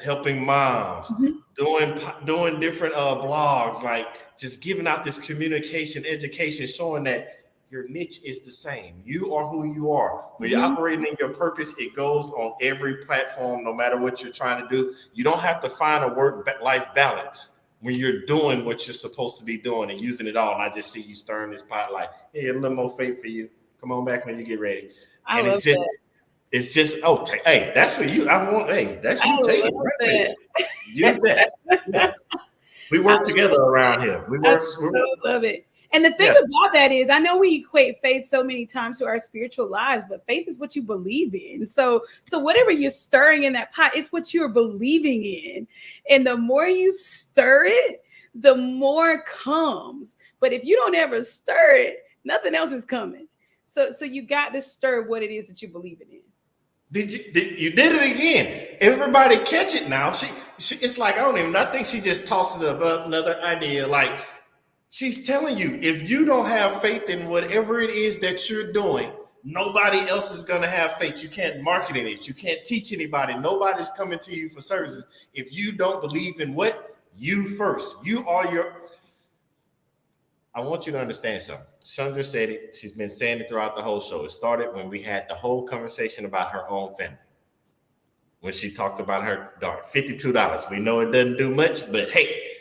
helping moms, doing different blogs, like just giving out this communication, education, showing that your niche is the same. You are who you are. When you're operating in your purpose, it goes on every platform, no matter what you're trying to do. You don't have to find a work-life balance when you're doing what you're supposed to be doing and using it all. And I just see you stirring this pot like, hey, a little more faith for you. Come on back when you get ready.
I
And
love that.
it's just, hey, that's for you. That's you.
I
Take it
love
right
that.
there. Use that. Yeah. We work together around here.
I love it. And the thing about that is, I know we equate faith so many times to our spiritual lives, but faith is what you believe in. So whatever you're stirring in that pot, it's what you're believing in. And the more you stir it, the more comes. But if you don't ever stir it, nothing else is coming. So you got to stir what it is that you believe in.
You did it again. Everybody catch it now. She it's like, I think she just tosses up another idea. Like, she's telling you, if you don't have faith in whatever it is that you're doing, nobody else is going to have faith. You can't market in it. You can't teach anybody. Nobody's coming to you for services if you don't believe in what? You first. You are your... I want you to understand something. Shaundra said it. She's been saying it throughout the whole show. It started when we had the whole conversation about her own family. When she talked about her daughter, $52. We know it doesn't do much, but hey,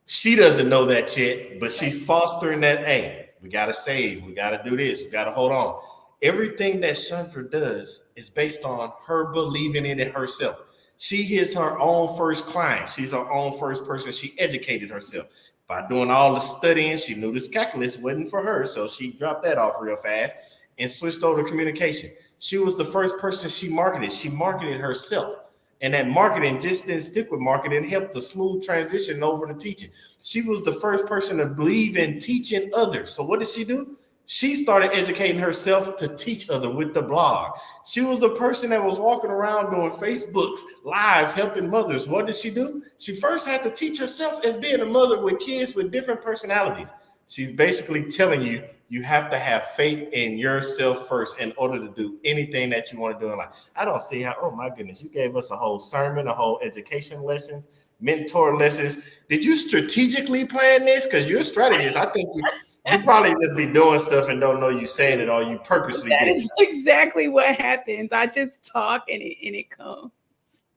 she doesn't know that yet, but she's fostering that, hey, we got to save. We got to do this. We got to hold on. Everything that Shaundra does is based on her believing in it herself. She is her own first client. She's her own first person. She educated herself. By doing all the studying, she knew this calculus wasn't for her, so she dropped that off real fast and switched over to communication. She was the first person she marketed. She marketed herself. And that marketing just didn't stick with marketing, helped a smooth transition over to teaching. She was the first person to believe in teaching others. So what did she do? She started educating herself to teach others with the blog. She was the person that was walking around doing Facebook's lives, helping mothers. What did she do? She first had to teach herself as being a mother with kids with different personalities. She's basically telling you, you have to have faith in yourself first in order to do anything that you want to do in life. I don't see how, oh my goodness, you gave us a whole sermon, a whole education lessons, mentor lessons. Did you strategically plan this? Because you're a strategist. I think you probably just be doing stuff and don't know you saying it, or you purposely
That
did.
is exactly what happens. I just talk and it comes.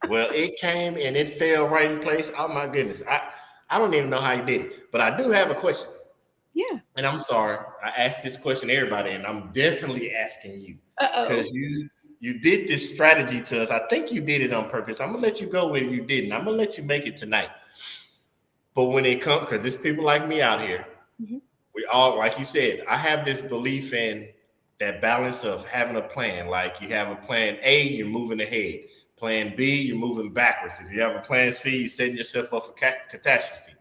Well, it came and it fell right in place. Oh my goodness. I don't even know how you did it, but I do have a question.
Yeah.
And I'm sorry, I asked this question to everybody, and I'm definitely asking you because you did this strategy to us. I think you did it on purpose. I'm gonna let you go where you didn't. I'm gonna let you make it tonight. But when it comes, because there's people like me out here, we all, like you said, I have this belief in that balance of having a plan. Like you have a plan A, you're moving ahead. Plan B, you're moving backwards. If you have a plan C, you're setting yourself up for catastrophe.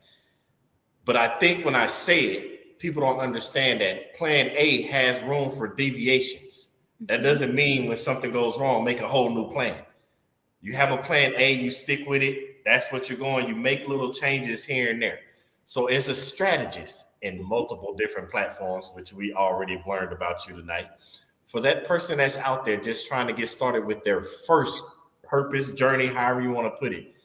But I think when I say it, people don't understand that plan A has room for deviations. That doesn't mean when something goes wrong, make a whole new plan. You have a plan A, you stick with it. That's what you're going. You make little changes here and there. So as a strategist in multiple different platforms, which we already have learned about you tonight, for that person that's out there just trying to get started with their first purpose journey, however you want to put it,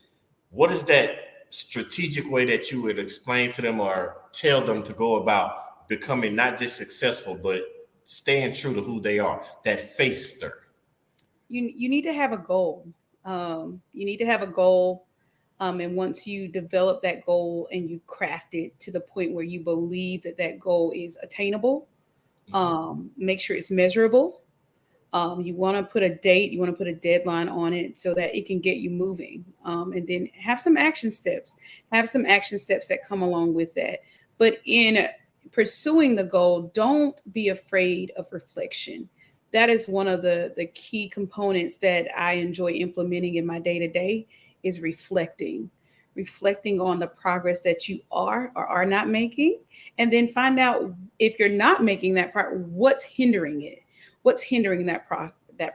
what is that strategic way that you would explain to them or tell them to go about becoming not just successful, but staying true to who they are, that faith stir?
You need to have a goal. You need to have a goal. And once you develop that goal and you craft it to the point where you believe that goal is attainable, make sure it's measurable. You want to put a date, you want to put a deadline on it so that it can get you moving. And then have some action steps. Have some action steps that come along with that. But in pursuing the goal, don't be afraid of reflection. That is one of the key components that I enjoy implementing in my day-to-day is reflecting reflecting on the progress that you are or are not making, and then find out if you're not making that what's hindering it, what's hindering that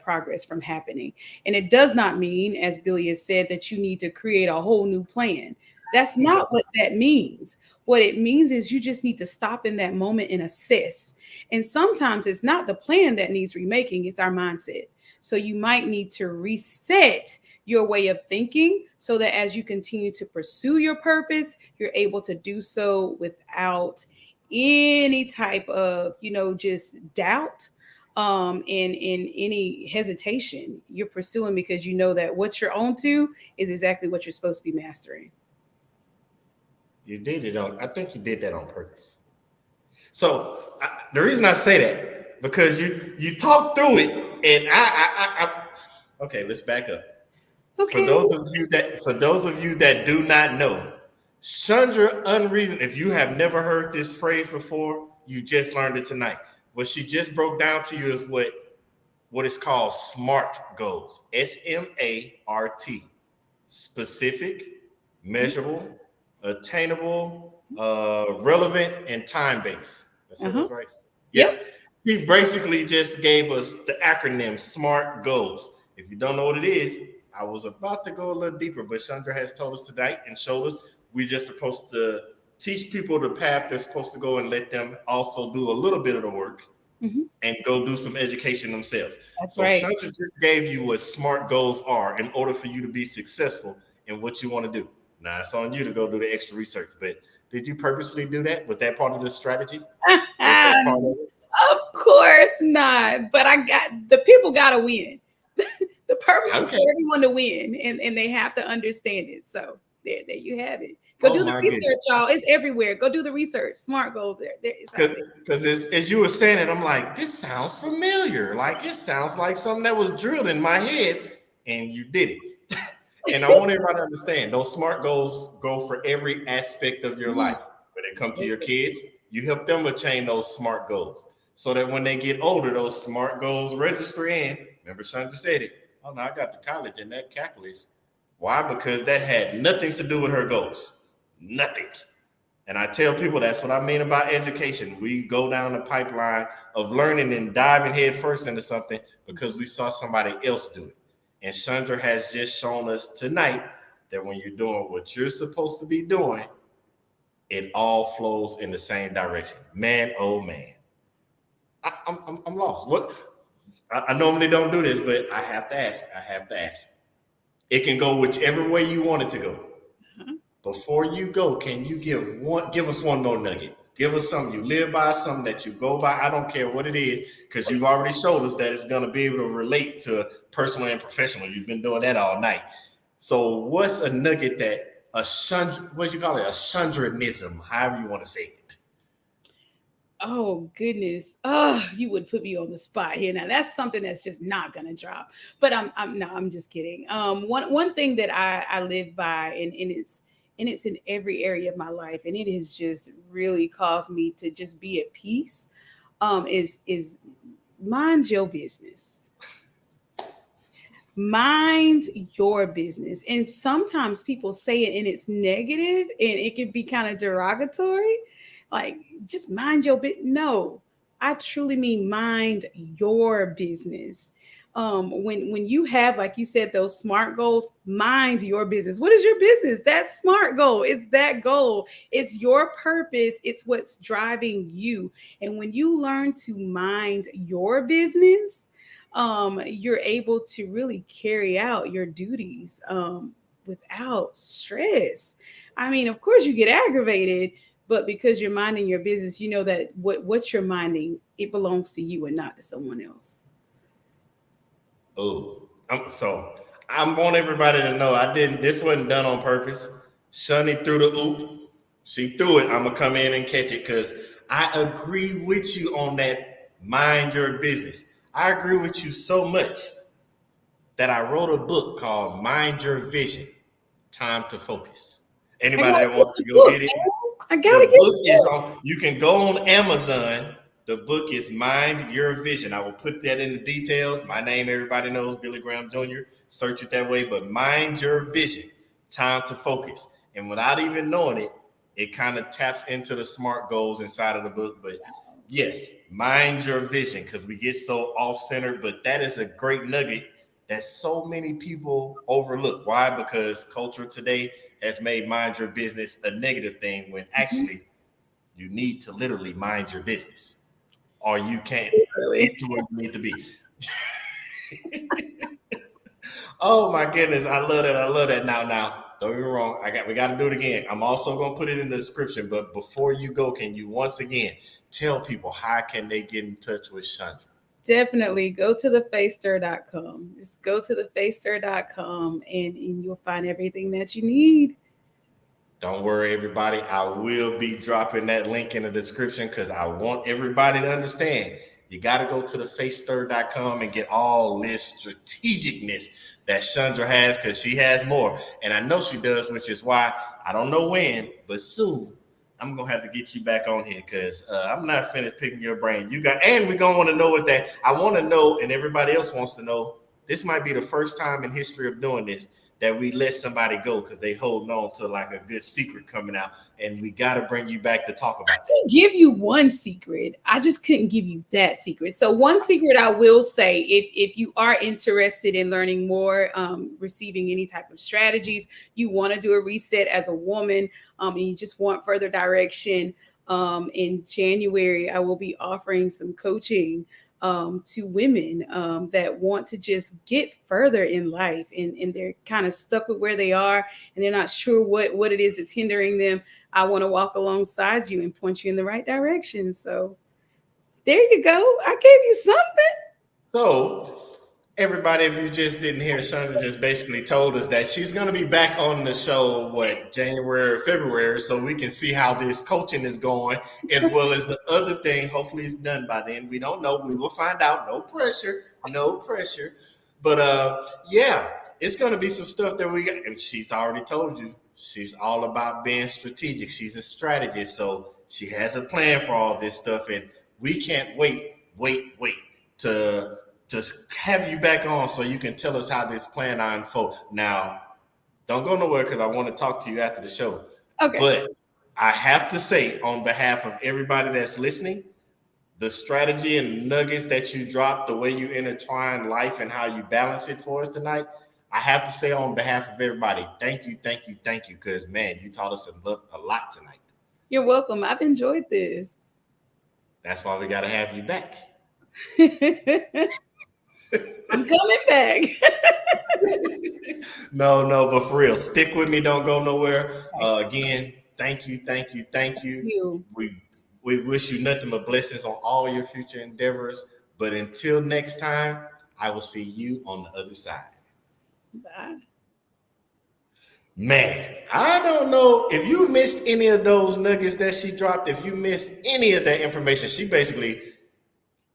progress from happening. And it does not mean, as Billy has said, that you need to create a whole new plan. That's not what that means. What it means is you just need to stop in that moment and assess. And sometimes it's not the plan that needs remaking, it's our mindset. So you might need to reset your way of thinking so that as you continue to pursue your purpose, you're able to do so without any type of, just doubt, and any hesitation. You're pursuing because you know that what you're on to is exactly what you're supposed to be mastering.
You did it on. I think you did that on purpose. So the reason I say that because you talked through it, and I okay. Let's back up.
Okay.
For those of you that do not know, Shaundra unreason. If you have never heard this phrase before, you just learned it tonight. What she just broke down to you is what is called SMART goals. SMART. Specific, measurable, attainable, relevant, and time-based. That's right. Yeah.
Yep.
She basically just gave us the acronym SMART goals. If you don't know what it is, I was about to go a little deeper, but Shaundra has told us tonight and showed us we're just supposed to teach people the path they're supposed to go and let them also do a little bit of the work and go do some education themselves.
That's
so
right.
Shaundra just gave you what SMART goals are in order for you to be successful in what you want to do. Now it's on you to go do the extra research, but did you purposely do that? Was that part of the strategy? Was that part of it?
Of course not. But the people gotta win. The purpose is for everyone to win, and they have to understand it. So there you have it. Go do the research, y'all. It's everywhere. Go do the research. SMART goals there.
Because as you were saying it, I'm like, this sounds familiar. Like it sounds like something that was drilled in my head, and you did it. And I want everybody to understand those SMART goals go for every aspect of your life. When it comes to your kids, you help them attain those SMART goals so that when they get older, those SMART goals register in. Remember, Shaundra said it. Oh, no, I got to college in that calculus. Why? Because that had nothing to do with her goals. Nothing. And I tell people that's what I mean about education. We go down the pipeline of learning and diving head first into something because we saw somebody else do it. And Shaundra has just shown us tonight that when you're doing what you're supposed to be doing, it all flows in the same direction. Man, oh man. I'm lost. What? I normally don't do this, but I have to ask. It can go whichever way you want it to go. Before you go, can you give us one more nugget? Give us something you live by, something that you go by. I don't care what it is, because you've already showed us that it's going to be able to relate to personal and professional. You've been doing that all night. So what's a nugget that a Shaundranism, however you want to say it?
Oh goodness! Oh, you would put me on the spot here. Now that's something that's just not gonna drop. But I'm just kidding. One thing that I live by, and it's in every area of my life, and it has just really caused me to just be at peace. Is mind your business. Mind your business. And sometimes people say it and it's negative, and it can be kind of derogatory. Like, just mind your business. No, I truly mean mind your business. When you have, like you said, those SMART goals, mind your business. What is your business? That SMART goal. It's that goal. It's your purpose. It's what's driving you. And when you learn to mind your business, you're able to really carry out your duties without stress. I mean, of course, you get aggravated, but because you're minding your business, you know that what you're minding, it belongs to you and not to someone else.
Oh, I want everybody to know this wasn't done on purpose. Shunny threw the oop. She threw it. I'm going to come in and catch it because I agree with you on that mind your business. I agree with you so much that I wrote a book called Mind Your Vision, Time to Focus. Anybody that wants to go get it? The book is on. You can go on Amazon. The book is Mind Your Vision. I will put that in the details. My name, everybody knows, Billy Graham Jr. Search it that way. But Mind Your Vision, Time to Focus. And without even knowing it, it kind of taps into the SMART goals inside of the book. But yes, mind your vision, because we get so off-centered, but that is a great nugget that so many people overlook. Why? Because culture today has made mind your business a negative thing, when actually you need to literally mind your business, or you can't get to where you need to be. Oh my goodness, I love that. I love that. Now, don't get me wrong. We got to do it again. I'm also going to put it in the description. But before you go, can you once again tell people how can they get in touch with Shaundra?
Definitely go to thefacestir.com. Just go to thefacestir.com and you'll find everything that you need.
Don't worry, everybody. I will be dropping that link in the description because I want everybody to understand. You got to go to thefacestir.com and get all this strategicness that Shaundra has, because she has more. And I know she does, which is why I don't know when, but soon I'm going to have to get you back on here, because I'm not finished picking your brain. And we're going to want to know what that, I want to know, and everybody else wants to know, this might be the first time in history of doing this that we let somebody go because they holding on to like a good secret coming out, and we got to bring you back to talk about that.
I can give you one secret. I just couldn't give you that secret. So one secret I will say, if you are interested in learning more, receiving any type of strategies, you want to do a reset as a woman, and you just want further direction, in January, I will be offering some coaching to women that want to just get further in life, and they're kind of stuck with where they are and they're not sure what it is that's hindering them. I want to walk alongside you and point you in the right direction. So there you go. I gave you something.
So everybody, if you just didn't hear, Shaundra just basically told us that she's going to be back on the show, January or February, so we can see how this coaching is going, as well as the other thing. Hopefully it's done by then. We don't know. We will find out. No pressure. No pressure. But yeah, it's going to be some stuff that we got. And she's already told you she's all about being strategic. She's a strategist, so she has a plan for all this stuff, and we can't wait to have you back on so you can tell us how this plan unfolds. Now, don't go nowhere because I want to talk to you after the show.
Okay.
But I have to say, on behalf of everybody that's listening, the strategy and nuggets that you dropped, the way you intertwine life and how you balance it for us tonight, I have to say on behalf of everybody, thank you, because, man, you taught us a lot tonight.
You're welcome. I've enjoyed this.
That's why we got to have you back.
I'm coming back.
No, but for real, stick with me. Don't go nowhere. Again, thank you. We wish you nothing but blessings on all your future endeavors. But until next time, I will see you on the other side.
Bye.
Man, I don't know if you missed any of those nuggets that she dropped. If you missed any of that information,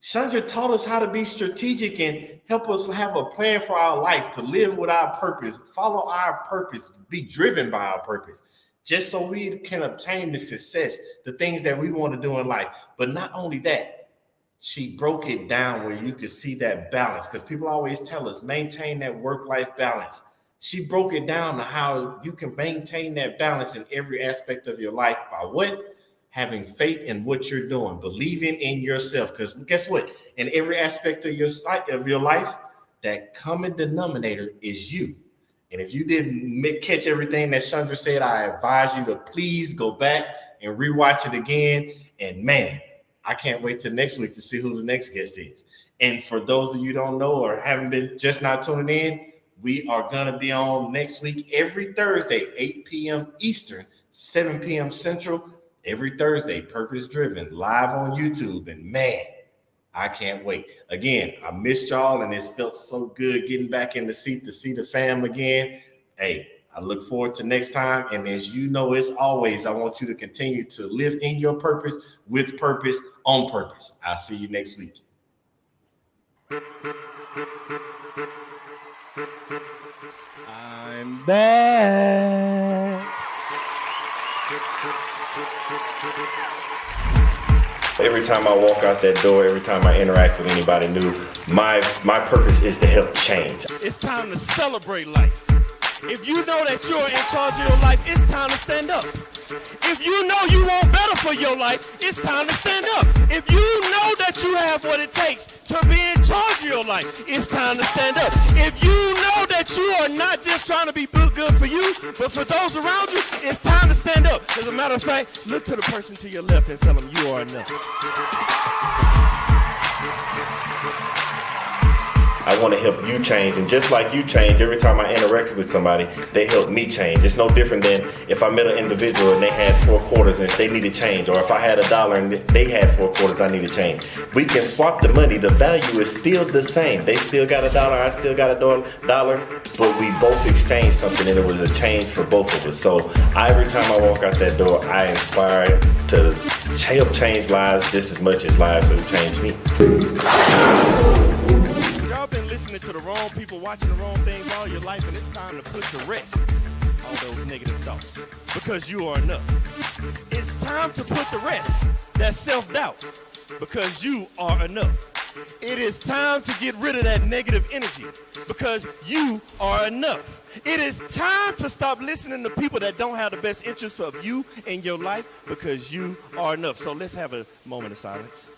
Shaundra taught us how to be strategic and help us have a plan for our life, to live with our purpose, follow our purpose, be driven by our purpose, just so we can obtain the success, the things that we want to do in life. But not only that, she broke it down where you could see that balance, because people always tell us maintain that work-life balance. She broke it down to how you can maintain that balance in every aspect of your life by what? Having faith in what you're doing, believing in yourself. Because guess what? In every aspect of your life, that common denominator is you. And if you didn't catch everything that Shaundra said, I advise you to please go back and rewatch it again. And man, I can't wait till next week to see who the next guest is. And for those of you who don't know or haven't been just not tuning in, we are going to be on next week every Thursday, 8 p.m. Eastern, 7 p.m. Central. Every Thursday, Purpose Driven, live on YouTube. And man, I can't wait. Again, I missed y'all, and it's felt so good getting back in the seat to see the fam again. Hey, I look forward to next time. And as you know, as always, I want you to continue to live in your purpose, with purpose, on purpose. I'll see you next week.
I'm back.
Every time I walk out that door, every time I interact with anybody new, my purpose is to help change.
It's time to celebrate life. If you know that you're in charge of your life, it's time to stand up. If you know you want better for your life, it's time to stand up. If you know that you have what it takes to be in charge of your life, it's time to stand up. If you know that you are not just trying to be good for you, but for those around you, it's time to stand up. As a matter of fact, look to the person to your left and tell them you are enough.
I want to help you change, and just like you change, every time I interact with somebody, they help me change. It's no different than if I met an individual and they had 4 quarters and they needed change, or if I had $1 and they had 4 quarters, I need to change. We can swap the money. The value is still the same. They still got $1, I still got $1, but we both exchanged something, and it was a change for both of us. So every time I walk out that door, I inspire to help change lives just as much as lives have changed me.
Y'all been listening to the wrong people, watching the wrong things all your life, and it's time to put to rest all those negative thoughts, because you are enough. It's time to put to rest that self-doubt, because you are enough. It is time to get rid of that negative energy, because you are enough. It is time to stop listening to people that don't have the best interests of you in your life, because you are enough. So let's have a moment of silence.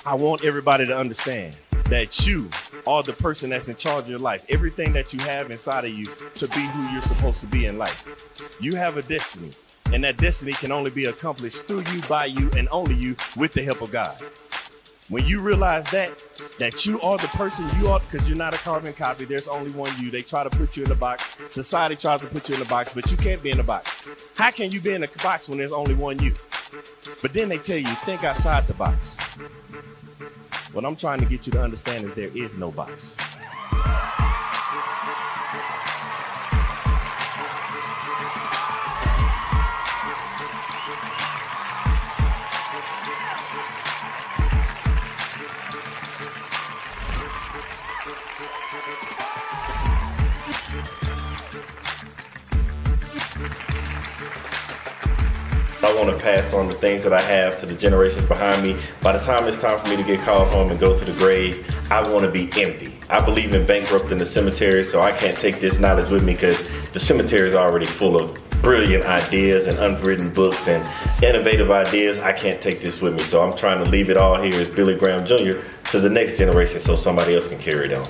I want everybody to understand that you are the person that's in charge of your life. Everything that you have inside of you to be who you're supposed to be in life. You have a destiny, and that destiny can only be accomplished through you, by you, and only you, with the help of God. When you realize that you are the person you are, because you're not a carbon copy, there's only one you. They try to put you in the box. Society tries to put you in the box, but you can't be in the box. How can you be in a box when there's only one you? But then they tell you, think outside the box. What I'm trying to get you to understand is there is no box.
I want to pass on the things that I have to the generations behind me. By the time it's time for me to get called home and go to the grave, I want to be empty. I believe in bankrupting the cemetery, so I can't take this knowledge with me, because the cemetery is already full of brilliant ideas and unwritten books and innovative ideas. I can't take this with me, so I'm trying to leave it all here as Billy Graham Jr. to the next generation so somebody else can carry it on.